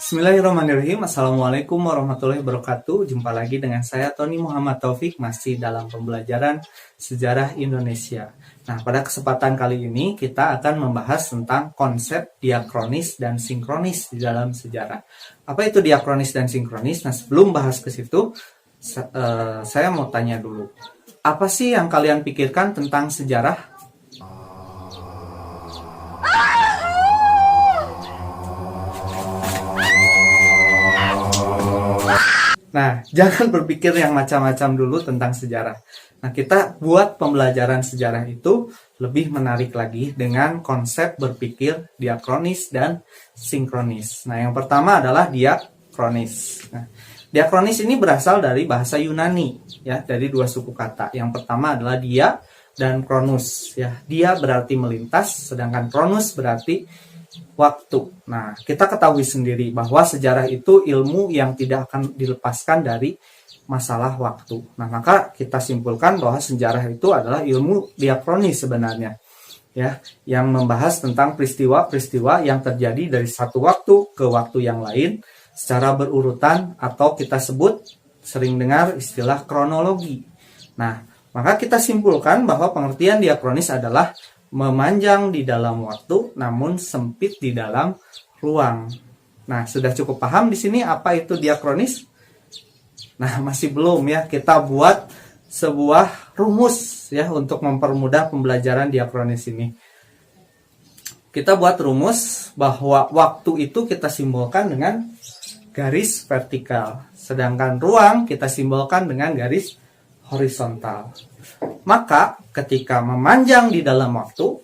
Bismillahirrahmanirrahim. Assalamualaikum warahmatullahi wabarakatuh. Jumpa lagi dengan saya Tony Muhammad Taufik, masih dalam pembelajaran sejarah Indonesia. Nah, pada kesempatan kali ini kita akan membahas tentang konsep diakronis dan sinkronis di dalam sejarah. Apa itu diakronis dan sinkronis? Nah, sebelum bahas ke situ, saya mau tanya dulu. Apa sih yang kalian pikirkan tentang sejarah? Nah, jangan berpikir yang macam-macam dulu tentang sejarah. Nah, kita buat pembelajaran sejarah itu lebih menarik lagi dengan konsep berpikir diakronis dan sinkronis. Nah, yang pertama adalah diakronis. Nah, diakronis ini berasal dari bahasa Yunani, ya, dari dua suku kata. Yang pertama adalah dia dan kronus, ya. Dia berarti melintas, sedangkan kronus berarti waktu. Nah, kita ketahui sendiri bahwa sejarah itu ilmu yang tidak akan dilepaskan dari masalah waktu. Nah, maka kita simpulkan bahwa sejarah itu adalah ilmu diakronis sebenarnya, ya, yang membahas tentang peristiwa-peristiwa yang terjadi dari satu waktu ke waktu yang lain secara berurutan, atau kita sebut sering dengar istilah kronologi. Nah, maka kita simpulkan bahwa pengertian diakronis adalah memanjang di dalam waktu namun sempit di dalam ruang. Nah, sudah cukup paham di sini apa itu diakronis? Nah, masih belum, ya. Kita buat sebuah rumus, ya, untuk mempermudah pembelajaran diakronis ini. Kita buat rumus bahwa waktu itu kita simbolkan dengan garis vertikal, sedangkan ruang kita simbolkan dengan garis horizontal. Maka ketika memanjang di dalam waktu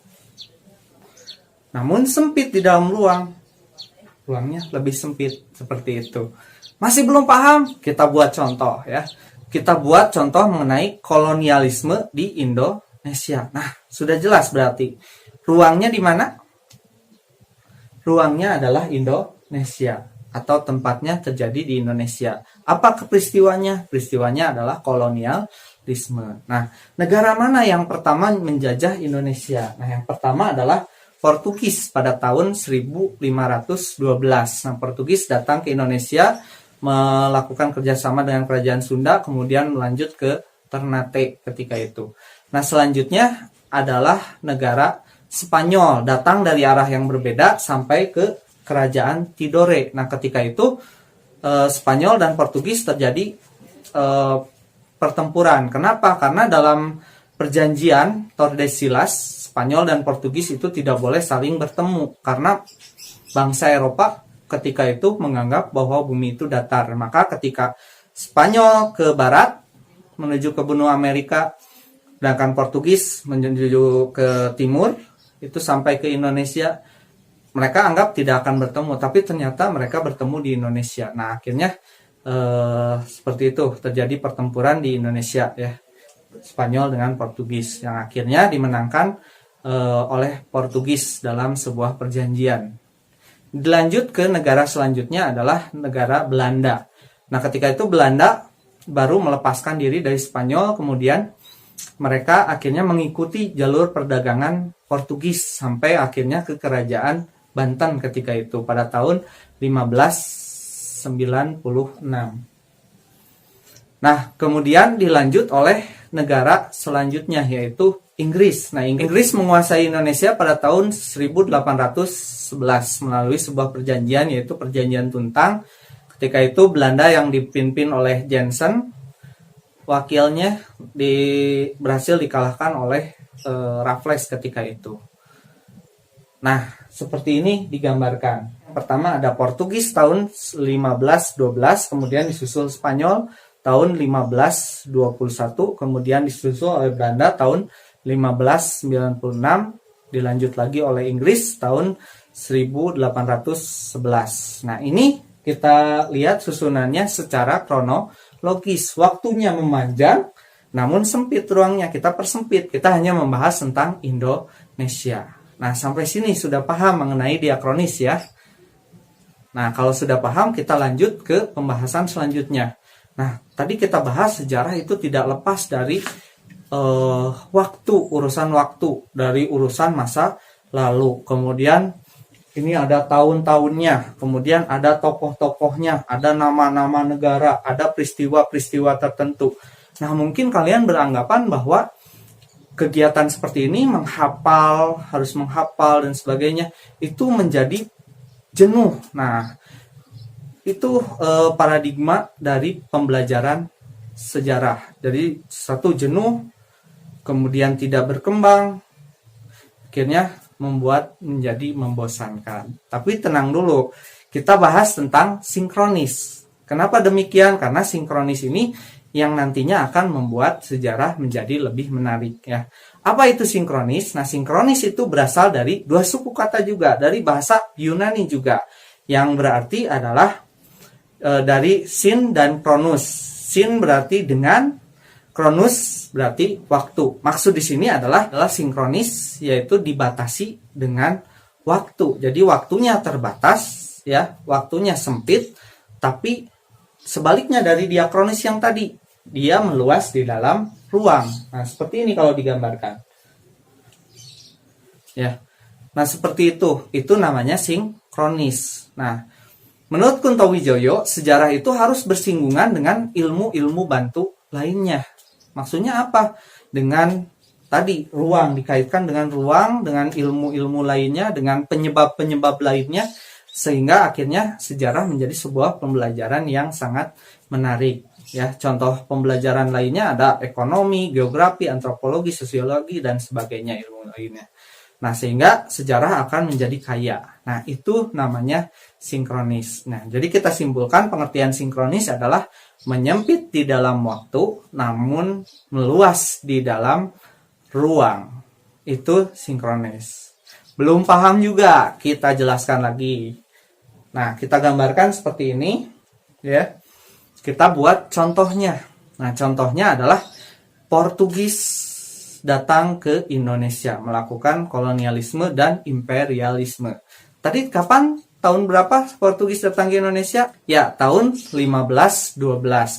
namun sempit di dalam ruang, ruangnya lebih sempit, seperti itu. Masih belum paham? Kita buat contoh, ya. Kita buat contoh mengenai kolonialisme di Indonesia. Nah, sudah jelas berarti ruangnya di mana? Ruangnya adalah Indonesia, atau tempatnya terjadi di Indonesia. Apa peristiwanya? Peristiwanya adalah kolonialisme. Nah, negara mana yang pertama menjajah Indonesia? Nah, yang pertama adalah Portugis pada tahun 1512. Nah, Portugis datang ke Indonesia, melakukan kerjasama dengan kerajaan Sunda, kemudian melanjut ke Ternate ketika itu. Nah, selanjutnya adalah negara Spanyol, datang dari arah yang berbeda sampai ke kerajaan Tidore. Nah, ketika itu Spanyol dan Portugis terjadi pertempuran. Kenapa? Karena dalam perjanjian Tordesillas, Spanyol dan Portugis itu tidak boleh saling bertemu karena bangsa Eropa ketika itu menganggap bahwa bumi itu datar. Maka ketika Spanyol ke barat menuju ke benua Amerika, sedangkan Portugis menuju ke timur, itu sampai ke Indonesia, mereka anggap tidak akan bertemu, tapi ternyata mereka bertemu di Indonesia. Nah, akhirnya seperti itu terjadi pertempuran di Indonesia, ya, Spanyol dengan Portugis, yang akhirnya dimenangkan oleh Portugis dalam sebuah perjanjian. Dilanjut ke negara selanjutnya adalah negara Belanda. Nah, ketika itu Belanda baru melepaskan diri dari Spanyol, kemudian mereka akhirnya mengikuti jalur perdagangan Portugis sampai akhirnya ke kerajaan Banten ketika itu pada tahun 1596. Nah, kemudian dilanjut oleh negara selanjutnya, yaitu Inggris. Nah, Inggris menguasai Indonesia pada tahun 1811 melalui sebuah perjanjian, yaitu Perjanjian Tuntang. Ketika itu Belanda yang dipimpin oleh Jensen, wakilnya berhasil dikalahkan oleh Raffles ketika itu. Nah, seperti ini digambarkan. Pertama ada Portugis tahun 1512, kemudian disusul Spanyol tahun 1521, kemudian disusul oleh Belanda tahun 1596, dilanjut lagi oleh Inggris tahun 1811. Nah, ini kita lihat susunannya secara kronologis. Waktunya memanjang, namun sempit ruangnya. Kita persempit. Kita hanya membahas tentang Indonesia. Nah, sampai sini sudah paham mengenai diakronis, ya. Nah, kalau sudah paham, kita lanjut ke pembahasan selanjutnya. Nah, tadi kita bahas sejarah itu tidak lepas dari urusan waktu, dari urusan masa lalu. Kemudian Ini ada tahun-tahunnya, kemudian ada tokoh-tokohnya, ada nama-nama negara, ada peristiwa-peristiwa tertentu. Nah, mungkin kalian beranggapan bahwa kegiatan seperti ini harus menghafal dan sebagainya, itu menjadi jenuh. Nah, itu paradigma dari pembelajaran sejarah. Jadi satu, jenuh, kemudian tidak berkembang, akhirnya membuat menjadi membosankan. Tapi tenang dulu, kita bahas tentang sinkronis. Kenapa demikian? Karena sinkronis ini yang nantinya akan membuat sejarah menjadi lebih menarik ya. Apa itu sinkronis? Nah, sinkronis itu berasal dari dua suku kata juga, dari bahasa Yunani juga, yang berarti adalah dari sin dan kronus. Sin berarti dengan, kronus berarti waktu. Maksud di sini adalah sinkronis, yaitu dibatasi dengan waktu. Jadi waktunya terbatas ya, waktunya sempit, tapi sebaliknya dari diakronis yang tadi, dia meluas di dalam ruang. Nah, seperti ini kalau digambarkan. Ya. Nah, seperti itu. Itu namanya sinkronis. Nah, menurut Kunto Wijoyo, sejarah itu harus bersinggungan dengan ilmu-ilmu bantu lainnya. Maksudnya apa? Dengan tadi ruang, dikaitkan dengan ruang, dengan ilmu-ilmu lainnya, dengan penyebab-penyebab lainnya, sehingga akhirnya sejarah menjadi sebuah pembelajaran yang sangat menarik. Ya, contoh pembelajaran lainnya ada ekonomi, geografi, antropologi, sosiologi, dan sebagainya ilmu lainnya. Nah, sehingga sejarah akan menjadi kaya. Nah, itu namanya sinkronis. Nah, jadi kita simpulkan pengertian sinkronis adalah menyempit di dalam waktu, namun meluas di dalam ruang. Itu sinkronis. Belum paham juga, kita jelaskan lagi. Nah, kita gambarkan seperti ini. Ya, kita buat contohnya. Nah, contohnya adalah Portugis datang ke Indonesia, melakukan kolonialisme dan imperialisme. Tadi kapan? Tahun berapa Portugis datang ke Indonesia? Ya, tahun 1512.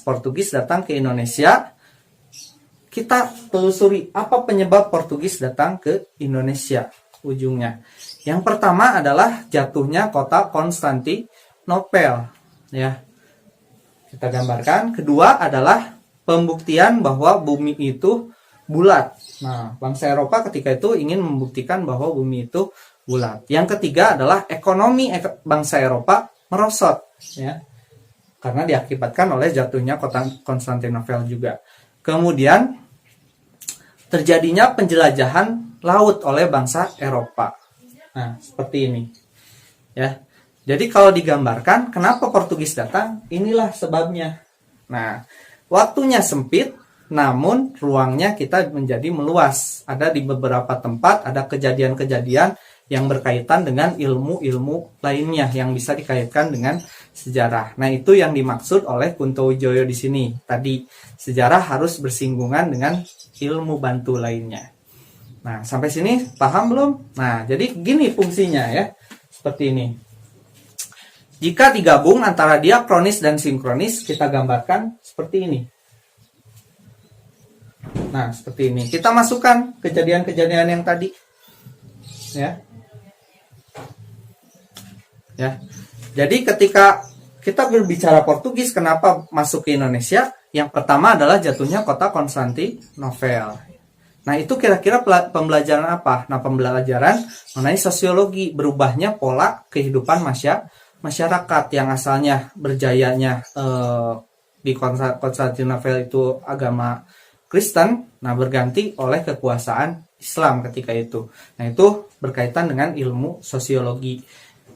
Portugis datang ke Indonesia. Kita telusuri apa penyebab Portugis datang ke Indonesia ujungnya. Yang pertama adalah jatuhnya kota Konstantinopel. Ya, kita gambarkan. Kedua adalah pembuktian bahwa bumi itu bulat. Nah, bangsa Eropa ketika itu ingin membuktikan bahwa bumi itu bulat. Yang ketiga adalah ekonomi bangsa Eropa merosot, ya, karena diakibatkan oleh jatuhnya kota Konstantinopel juga. Kemudian terjadinya penjelajahan laut oleh bangsa Eropa. Nah, seperti ini, ya. Jadi kalau digambarkan kenapa Portugis datang, inilah sebabnya. Nah, waktunya sempit, namun ruangnya kita menjadi meluas. Ada di beberapa tempat, ada kejadian-kejadian yang berkaitan dengan ilmu-ilmu lainnya yang bisa dikaitkan dengan sejarah. Nah, itu yang dimaksud oleh Kunto Wijoyo di sini. Tadi, sejarah harus bersinggungan dengan ilmu bantu lainnya. Nah, sampai sini paham belum? Nah, jadi gini fungsinya ya. Seperti ini. Jika digabung antara diakronis dan sinkronis, kita gambarkan seperti ini. Nah, seperti ini. Kita masukkan kejadian-kejadian yang tadi. Ya. Ya. Jadi ketika kita berbicara Portugis, kenapa masuk ke Indonesia? Yang pertama adalah jatuhnya kota Konstantinopel. Nah, itu kira-kira pembelajaran apa? Nah, pembelajaran mengenai sosiologi, berubahnya pola kehidupan masyarakat yang asalnya berjayanya di Konstantinopel itu agama Kristen, nah berganti oleh kekuasaan Islam ketika itu. Nah, itu berkaitan dengan ilmu sosiologi.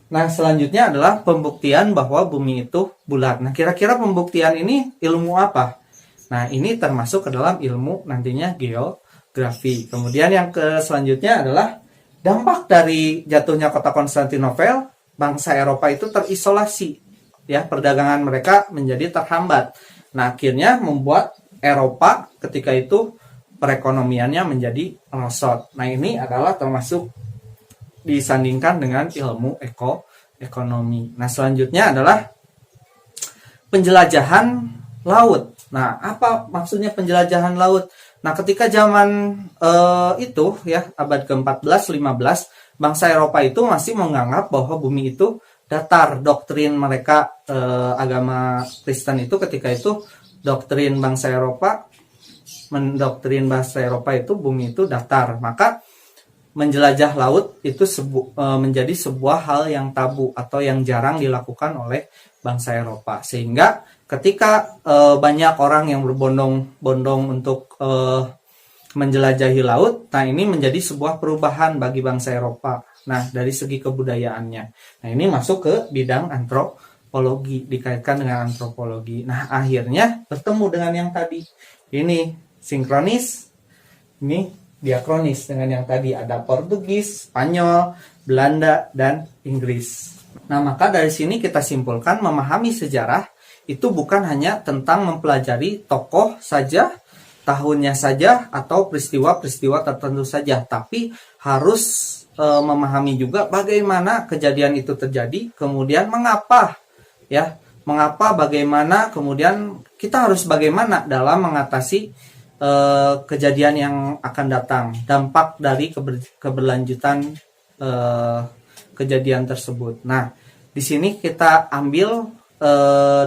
Nah, selanjutnya adalah pembuktian bahwa bumi itu bulat. Nah, kira-kira pembuktian ini ilmu apa? Nah, ini termasuk ke dalam ilmu nantinya geografi. Kemudian yang selanjutnya adalah dampak dari jatuhnya kota Konstantinopel, bangsa Eropa itu terisolasi. Ya, perdagangan mereka menjadi terhambat. Nah, akhirnya membuat Eropa ketika itu perekonomiannya menjadi merosot. Nah, ini adalah termasuk disandingkan dengan ilmu ekonomi. Nah, selanjutnya adalah penjelajahan laut. Nah, apa maksudnya penjelajahan laut? Nah, ketika zaman itu ya, abad ke-14-15, bangsa Eropa itu masih menganggap bahwa bumi itu datar. Doktrin mereka agama Kristen itu ketika itu, doktrin bangsa Eropa, mendoktrin bangsa Eropa itu bumi itu datar. Maka menjelajah laut itu menjadi sebuah hal yang tabu atau yang jarang dilakukan oleh bangsa Eropa. Sehingga ketika banyak orang yang berbondong-bondong untuk menjelajahi laut, nah ini menjadi sebuah perubahan bagi bangsa Eropa. Nah, dari segi kebudayaannya. Nah, ini masuk ke bidang antropologi, dikaitkan dengan antropologi. Nah, akhirnya bertemu dengan yang tadi. Ini sinkronis, ini diakronis. Dengan yang tadi ada Portugis, Spanyol, Belanda, dan Inggris. Nah, maka dari sini kita simpulkan memahami sejarah itu bukan hanya tentang mempelajari tokoh saja, tahunnya saja, atau peristiwa-peristiwa tertentu saja, tapi harus memahami juga bagaimana kejadian itu terjadi, kemudian mengapa, bagaimana, kemudian kita harus bagaimana dalam mengatasi kejadian yang akan datang, dampak dari keberlanjutan kejadian tersebut. Nah, di sini kita ambil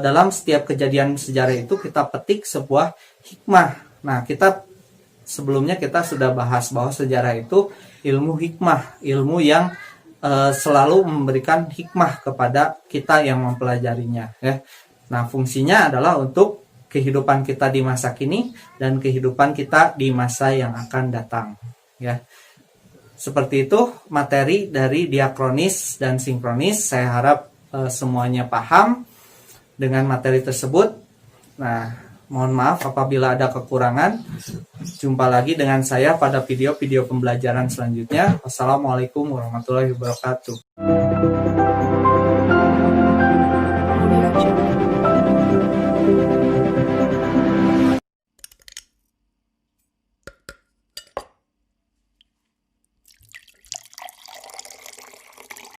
dalam setiap kejadian sejarah itu kita petik sebuah hikmah. Nah, sebelumnya kita sudah bahas bahwa sejarah itu ilmu hikmah, ilmu yang selalu memberikan hikmah kepada kita yang mempelajarinya. Ya. Nah, fungsinya adalah untuk kehidupan kita di masa kini dan kehidupan kita di masa yang akan datang. Ya. Seperti itu materi dari diakronis dan sinkronis. Saya harap semuanya paham dengan materi tersebut. Nah, mohon maaf apabila ada kekurangan. Jumpa lagi dengan saya pada video-video pembelajaran selanjutnya. Wassalamualaikum warahmatullahi wabarakatuh.